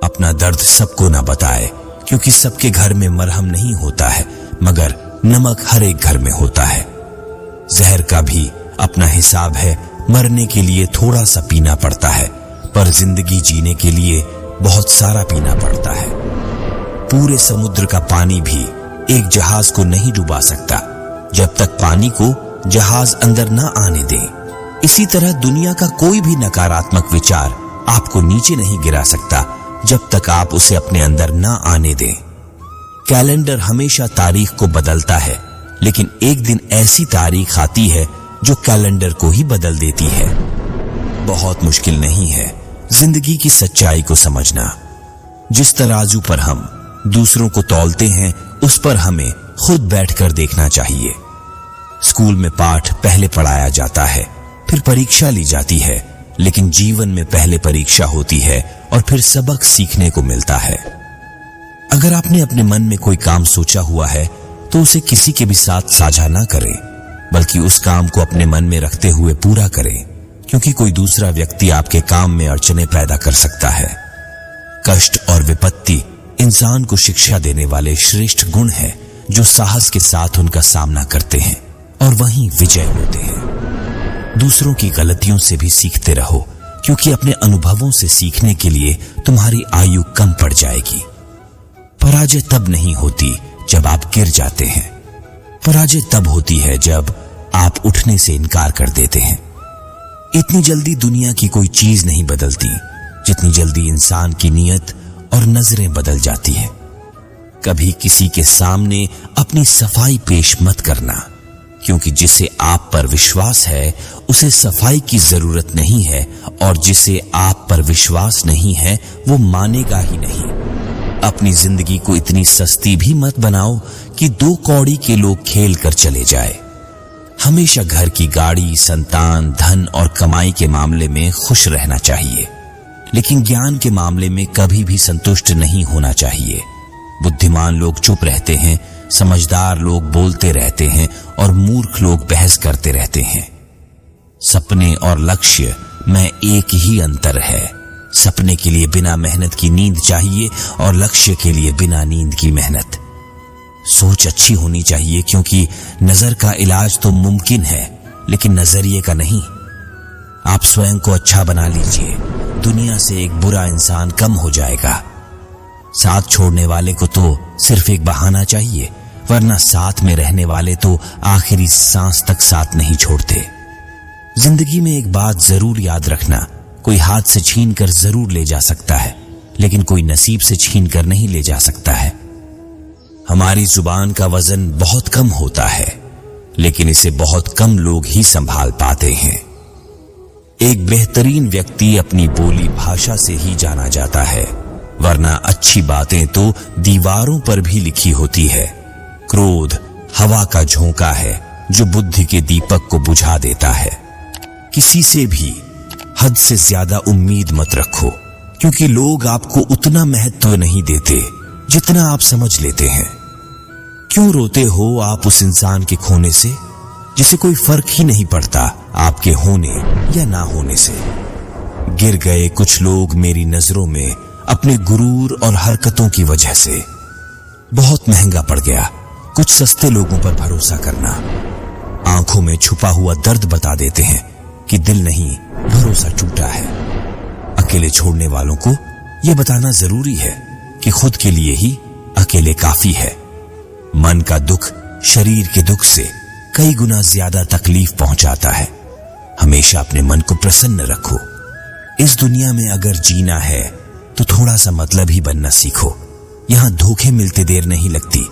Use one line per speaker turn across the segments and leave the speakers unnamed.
अपना दर्द सबको ना बताए, क्योंकि सबके घर में मरहम नहीं होता है, मगर नमक हर एक घर में होता है। जहर का भी अपना हिसाब है, मरने के लिए थोड़ा सा पीना पड़ता है, पर जिंदगी जीने के लिए बहुत सारा पीना पड़ता है। पूरे समुद्र का पानी भी एक जहाज को नहीं डुबा सकता जब तक पानी को जहाज अंदर ना आने दे। इसी तरह दुनिया का कोई भी नकारात्मक विचार आपको नीचे नहीं गिरा सकता जब तक आप उसे अपने अंदर ना आने दें। कैलेंडर हमेशा तारीख को बदलता है, लेकिन एक दिन ऐसी तारीख आती है जो कैलेंडर को ही बदल देती है। बहुत मुश्किल नहीं है जिंदगी की सच्चाई को समझना। जिस तराजू पर हम दूसरों को तौलते हैं, उस पर हमें खुद बैठकर देखना चाहिए। स्कूल में पाठ पहले पढ़ाया जाता है, फिर परीक्षा ली जाती है, लेकिन जीवन में पहले परीक्षा होती है और फिर सबक सीखने को मिलता है। अगर आपने अपने मन में कोई काम सोचा हुआ है तो उसे किसी के भी साथ साझा ना करें, बल्कि उस काम को अपने मन में रखते हुए पूरा करें, क्योंकि कोई दूसरा व्यक्ति आपके काम में अड़चने पैदा कर सकता है। कष्ट और विपत्ति इंसान को शिक्षा देने वाले श्रेष्ठ गुण हैं जो साहस के साथ उनका सामना करते हैं और वहीं विजय होते हैं। दूसरों की गलतियों से भी सीखते रहो, क्योंकि अपने अनुभवों से सीखने के लिए तुम्हारी आयु कम पड़ जाएगी। पराजय तब नहीं होती जब आप गिर जाते हैं, पराजय तब होती है जब आप उठने से इनकार कर देते हैं। इतनी जल्दी दुनिया की कोई चीज नहीं बदलती जितनी जल्दी इंसान की नीयत और नजरें बदल जाती है। कभी किसी के सामने अपनी सफाई पेश मत करना, क्योंकि जिसे आप पर विश्वास है उसे सफाई की जरूरत नहीं है, और जिसे आप पर विश्वास नहीं है वो मानेगा ही नहीं। अपनी जिंदगी को इतनी सस्ती भी मत बनाओ कि 2 कौड़ी के लोग खेल कर चले जाए। हमेशा घर की गाड़ी, संतान, धन और कमाई के मामले में खुश रहना चाहिए, लेकिन ज्ञान के मामले में कभी भी संतुष्ट नहीं होना चाहिए। बुद्धिमान लोग चुप रहते हैं, समझदार लोग बोलते रहते हैं और मूर्ख लोग बहस करते रहते हैं। सपने और लक्ष्य में एक ही अंतर है। सपने के लिए बिना मेहनत की नींद चाहिए और लक्ष्य के लिए बिना नींद की मेहनत। सोच अच्छी होनी चाहिए, क्योंकि नजर का इलाज तो मुमकिन है, लेकिन नजरिए का नहीं। आप स्वयं को अच्छा बना लीजिए, दुनिया से एक बुरा इंसान कम हो जाएगा। साथ छोड़ने वाले को तो सिर्फ एक बहाना चाहिए, वरना साथ में रहने वाले तो आखिरी सांस तक साथ नहीं छोड़ते। जिंदगी में एक बात जरूर याद रखना, कोई हाथ से छीन कर जरूर ले जा सकता है, लेकिन कोई नसीब से छीन कर नहीं ले जा सकता है। हमारी जुबान का वजन बहुत कम होता है, लेकिन इसे बहुत कम लोग ही संभाल पाते हैं। एक बेहतरीन व्यक्ति अपनी बोली भाषा से ही जाना जाता है, वरना अच्छी बातें तो दीवारों पर भी लिखी होती है। क्रोध हवा का झोंका है जो बुद्धि के दीपक को बुझा देता है। किसी से भी हद से ज्यादा उम्मीद मत रखो, क्योंकि लोग आपको उतना महत्व नहीं देते जितना आप समझ लेते हैं। क्यों रोते हो आप उस इंसान के खोने से जिसे कोई फर्क ही नहीं पड़ता आपके होने या ना होने से। गिर गए कुछ लोग मेरी नजरों में अपने गुरूर और हरकतों की वजह से। बहुत महंगा पड़ गया कुछ सस्ते लोगों पर भरोसा करना। आंखों में छुपा हुआ दर्द बता देते हैं कि दिल नहीं, भरोसा टूटा है। अकेले छोड़ने वालों को यह बताना जरूरी है कि खुद के लिए ही अकेले काफी है। मन का दुख शरीर के दुख से कई गुना ज्यादा तकलीफ पहुंचाता है। हमेशा अपने मन को प्रसन्न रखो। इस दुनिया में अगर जीना है तो थोड़ा सा मतलब ही बनना सीखो। यहां धोखे मिलते देर नहीं लगती।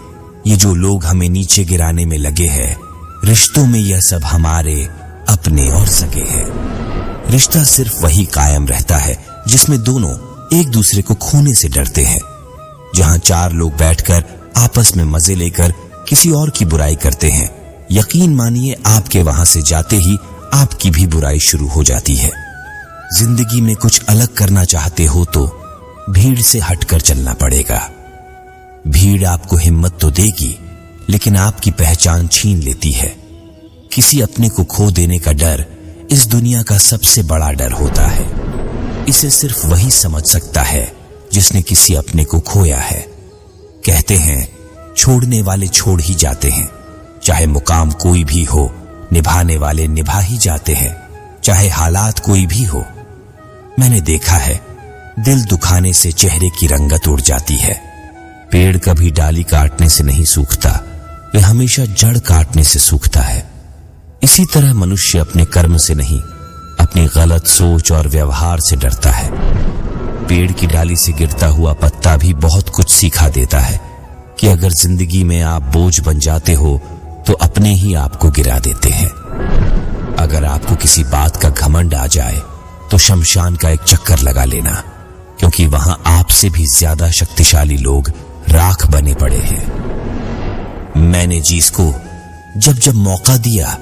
ये जो लोग हमें नीचे गिराने में लगे हैं, रिश्तों में यह सब हमारे अपने और सगे हैं। रिश्ता सिर्फ वही कायम रहता है जिसमें दोनों एक दूसरे को खोने से डरते हैं। जहां 4 लोग बैठकर आपस में मजे लेकर किसी और की बुराई करते हैं, यकीन मानिए आपके वहां से जाते ही आपकी भी बुराई शुरू हो जाती है। जिंदगी में कुछ अलग करना चाहते हो तो भीड़ से हटकर चलना पड़ेगा। भीड़ आपको हिम्मत तो देगी, लेकिन आपकी पहचान छीन लेती है। किसी अपने को खो देने का डर इस दुनिया का सबसे बड़ा डर होता है। इसे सिर्फ वही समझ सकता है जिसने किसी अपने को खोया है। कहते हैं छोड़ने वाले छोड़ ही जाते हैं, चाहे मुकाम कोई भी हो, निभाने वाले निभा ही जाते हैं, चाहे हालात कोई भी हो। मैंने देखा है दिल दुखाने से चेहरे की रंगत उड़ जाती है। पेड़ कभी डाली काटने से नहीं सूखता, वह हमेशा जड़ काटने से सूखता है। इसी तरह मनुष्य अपने कर्म से नहीं, अपनी गलत सोच और व्यवहार से डरता है। पेड़ की डाली से गिरता हुआ पत्ता भी बहुत कुछ सिखा देता है कि अगर जिंदगी में आप बोझ बन जाते हो तो अपने ही आपको गिरा देते हैं। अगर आपको किसी बात का घमंड आ जाए तो शमशान का एक चक्कर लगा लेना, क्योंकि वहां आपसे भी ज्यादा शक्तिशाली लोग राख बने पड़े हैं। मैंने जिसको जब जब मौका दिया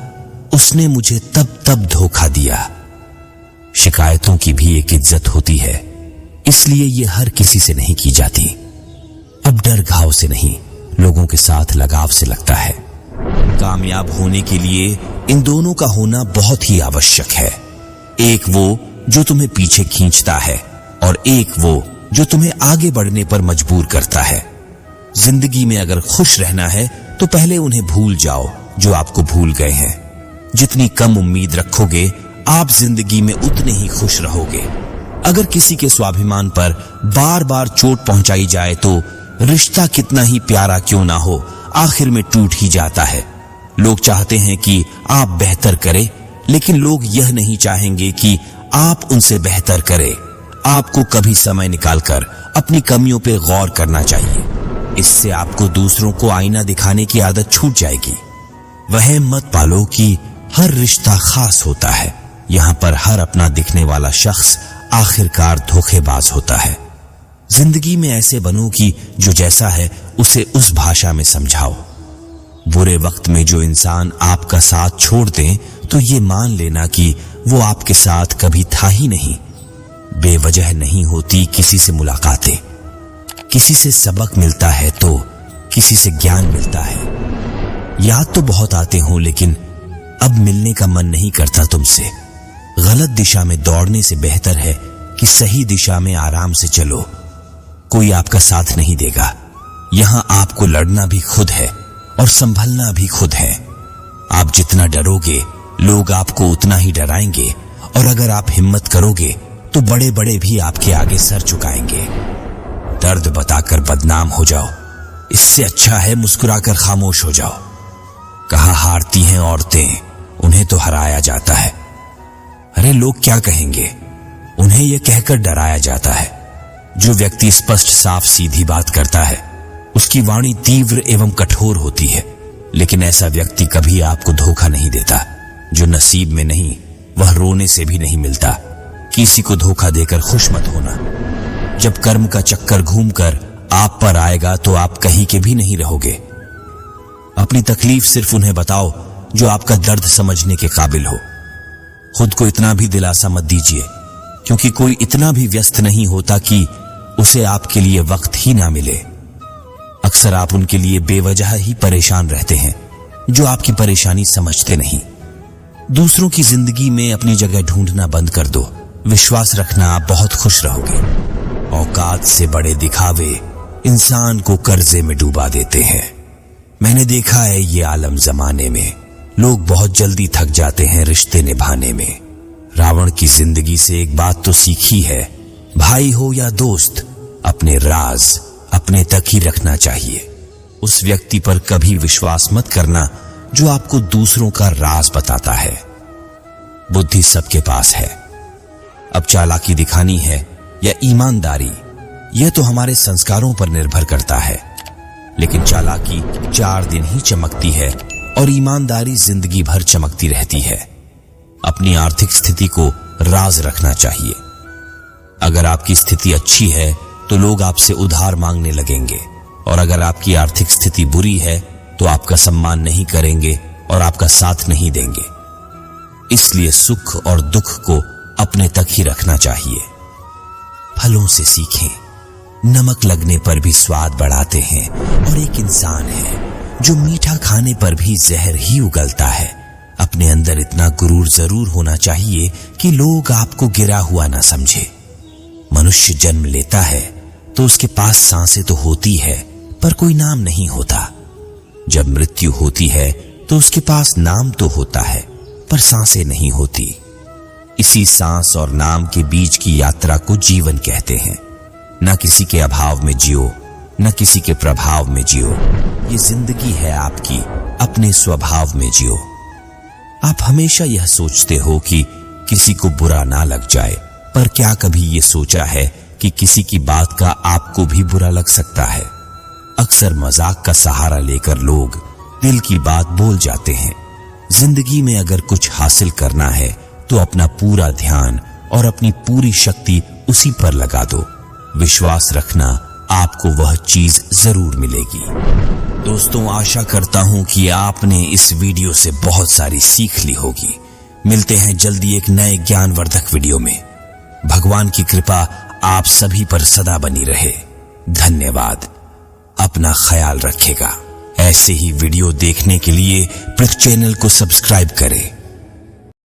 उसने मुझे तब तब धोखा दिया। शिकायतों की भी एक इज्जत होती है, इसलिए ये हर किसी से नहीं की जाती। अब डर घाव से नहीं, लोगों के साथ लगाव से लगता है। कामयाब होने के लिए इन दोनों का होना बहुत ही आवश्यक है। एक वो जो तुम्हें पीछे खींचता है और एक वो जो तुम्हें आगे बढ़ने पर मजबूर करता है। जिंदगी में अगर खुश रहना है तो पहले उन्हें भूल जाओ जो आपको भूल गए हैं। जितनी कम उम्मीद रखोगे आप जिंदगी में उतने ही खुश रहोगे। अगर किसी के स्वाभिमान पर बार बार चोट पहुंचाई जाए तो रिश्ता कितना ही प्यारा क्यों ना हो, आखिर में टूट ही जाता है। लोग चाहते हैं कि आप बेहतर करें, लेकिन लोग यह नहीं चाहेंगे कि आप उनसे बेहतर करें। आपको कभी समय निकालकर अपनी कमियों पे गौर करना चाहिए। इससे आपको दूसरों को आईना दिखाने की आदत छूट जाएगी। वहम मत पालो कि हर रिश्ता खास होता है। यहाँ पर हर अपना दिखने वाला शख्स आखिरकार धोखेबाज होता है। जिंदगी में ऐसे बनो कि जो जैसा है उसे उस भाषा में समझाओ। बुरे वक्त में जो इंसान आपका साथ छोड़ दें तो ये मान लेना कि वो आपके साथ कभी था ही नहीं। बेवजह नहीं होती किसी से मुलाकातें। किसी से सबक मिलता है तो किसी से ज्ञान मिलता है। याद तो बहुत आते हो, लेकिन अब मिलने का मन नहीं करता तुमसे। गलत दिशा में दौड़ने से बेहतर है कि सही दिशा में आराम से चलो। कोई आपका साथ नहीं देगा। यहां आपको लड़ना भी खुद है और संभलना भी खुद है। आप जितना डरोगे लोग आपको उतना ही डराएंगे, और अगर आप हिम्मत करोगे तो बड़े बड़े भी आपके आगे सर झुकाएंगे। दर्द बताकर बदनाम हो जाओ, इससे अच्छा है मुस्कुराकर खामोश हो जाओ। कहा हारती हैं औरतें, उन्हें तो हराया जाता है। अरे लोग क्या कहेंगे, उन्हें यह कहकर डराया जाता है। जो व्यक्ति स्पष्ट साफ सीधी बात करता है उसकी वाणी तीव्र एवं कठोर होती है, लेकिन ऐसा व्यक्ति कभी आपको धोखा नहीं देता। जो नसीब में नहीं वह रोने से भी नहीं मिलता। किसी को धोखा देकर खुश मत होना। जब कर्म का चक्कर घूमकर आप पर आएगा तो आप कहीं के भी नहीं रहोगे। अपनी तकलीफ सिर्फ उन्हें बताओ जो आपका दर्द समझने के काबिल हो। खुद को इतना भी दिलासा मत दीजिए, क्योंकि कोई इतना भी व्यस्त नहीं होता कि उसे आपके लिए वक्त ही ना मिले। अक्सर आप उनके लिए बेवजह ही परेशान रहते हैं जो आपकी परेशानी समझते नहीं। दूसरों की जिंदगी में अपनी जगह ढूंढना बंद कर दो। विश्वास रखना आप बहुत खुश रहोगे। औकात से बड़े दिखावे इंसान को कर्जे में डूबा देते हैं। मैंने देखा है ये आलम जमाने में लोग बहुत जल्दी थक जाते हैं रिश्ते निभाने में। रावण की जिंदगी से एक बात तो सीखी है, भाई हो या दोस्त, अपने राज अपने तक ही रखना चाहिए। उस व्यक्ति पर कभी विश्वास मत करना जो आपको दूसरों का राज बताता है। बुद्धि सबके पास है। अब चालाकी दिखानी है या ईमानदारी, यह तो हमारे संस्कारों पर निर्भर करता है। लेकिन चालाकी 4 दिन ही चमकती है और ईमानदारी जिंदगी भर चमकती रहती है। अपनी आर्थिक स्थिति को राज रखना चाहिए। अगर आपकी स्थिति अच्छी है तो लोग आपसे उधार मांगने लगेंगे, और अगर आपकी आर्थिक स्थिति बुरी है तो आपका सम्मान नहीं करेंगे और आपका साथ नहीं देंगे। इसलिए सुख और दुख को अपने तक ही रखना चाहिए। फलों से सीखें, नमक लगने पर भी स्वाद बढ़ाते हैं, और एक इंसान है जो मीठा खाने पर भी जहर ही उगलता है। अपने अंदर इतना गुरूर जरूर होना चाहिए कि लोग आपको गिरा हुआ ना समझे। मनुष्य जन्म लेता है तो उसके पास सांसें तो होती है पर कोई नाम नहीं होता। जब मृत्यु होती है तो उसके पास नाम तो होता है पर सांसें नहीं होती। इसी सांस और नाम के बीच की यात्रा को जीवन कहते हैं। न किसी के अभाव में जियो, न किसी के प्रभाव में जियो। ये जिंदगी है आपकी, अपने स्वभाव में जियो। आप हमेशा यह सोचते हो कि किसी को बुरा ना लग जाए, पर क्या कभी ये सोचा है कि किसी की बात का आपको भी बुरा लग सकता है? अक्सर मजाक का सहारा लेकर लोग दिल की बात बोल जाते हैं। जिंदगी में अगर कुछ हासिल करना है तो अपना पूरा ध्यान और अपनी पूरी शक्ति उसी पर लगा दो। विश्वास रखना, आपको वह चीज जरूर मिलेगी। दोस्तों, आशा करता हूं कि आपने इस वीडियो से बहुत सारी सीख ली होगी। मिलते हैं जल्दी एक नए ज्ञानवर्धक वीडियो में। भगवान की कृपा आप सभी पर सदा बनी रहे। धन्यवाद। अपना ख्याल रखेगा। ऐसे ही वीडियो देखने के लिए पृथ्वी चैनल को सब्सक्राइब करें।